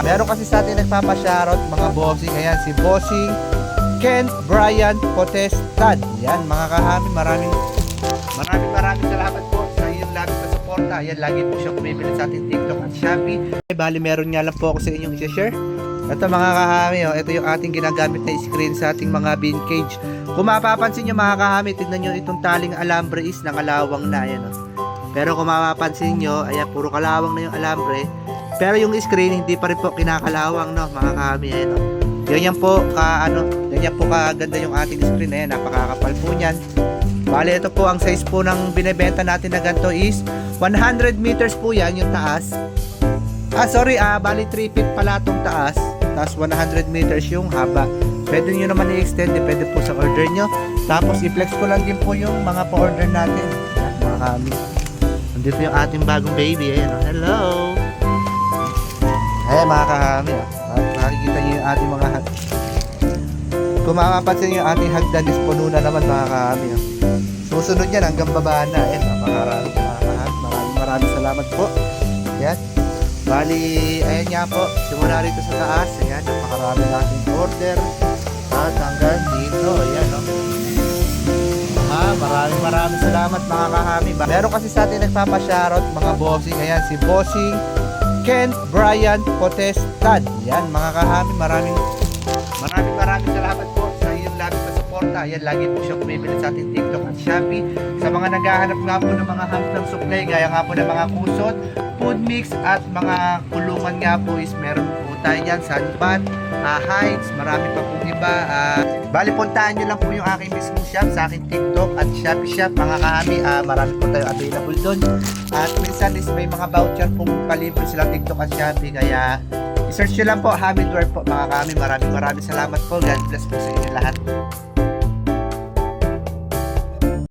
Meron kasi sa atin nagpapashoutout mga bossing. Ayan, si Bossing Ken Brian Potestad. Yan mga kahami, maraming salamat po sa inyong lagi na suporta. Ayan, lagi po siya bumibili sa ating TikTok at Shopee. Bali, meron nga lang po ako sa inyong i-share. Ito mga kahami, oh, ito yung ating ginagamit na screen sa ating mga bean cage. Kung mapapansin nyo mga kahami, tignan nyo itong taling alambre is nakalawang na. Ayan, oh. Pero kung mapapansin nyo, ayan, puro kalawang na yung alambre. Pero yung screen hindi pa rin po kinakalawang, no, mga kahami. Ayan, oh. Ganyan po kaganda yung ating screen. Ayan, napakakapal po niyan. Bale, ito po ang size po ng binebenta natin na ganito is 100 meters po yan yung taas. Bali 3 feet pala itong taas. Tapos 100 meters yung haba. Pwede nyo naman i-extend, depende po sa order nyo. Tapos i-flex ko lang din po yung mga pa-order natin. Ayan, mga kami. Nandito yung ating bagong baby. Ayan, oh. Hello! Ayan mga kahami, oh. Makikita nyo yung ating mga kung mapapansin yung ating hagdan is puno na naman mga kahami, oh. Susunod yan hanggang baba na. Ayan, napakarami mga kahami. Maraming salamat po. Ayan. Bali, ayan nga po, simula rito sa taas. Ayan, napakarami nating order. At hanggang dito, ayan, no. Maraming salamat mga kahami. Meron kasi sa atin nagpapashoutout mga bossing. Ayan, si Bossing Ken Brian Potestad. Yan mga kahami, maraming salamat po sa inyong lagi na suporta. Ayan, lagi po siya bumibili sa ating TikTok at Shopee. Sa mga naghahanap nga po ng mga hamstang supply, gaya nga po ng mga kusot, food mix at mga kulungan nga po is meron po tayo dyan, sunbat, hides, marami pa pong iba. Bali, puntaan nyo lang po yung aking mismong shop sa aking TikTok at Shopee shop mga kahami. Marami po tayo available doon. At minsan is may mga voucher pong palibre sila TikTok at Shopee. Kaya i-search nyo lang po, Hamidware po mga kahami. Maraming salamat po. God bless po sa inyo lahat.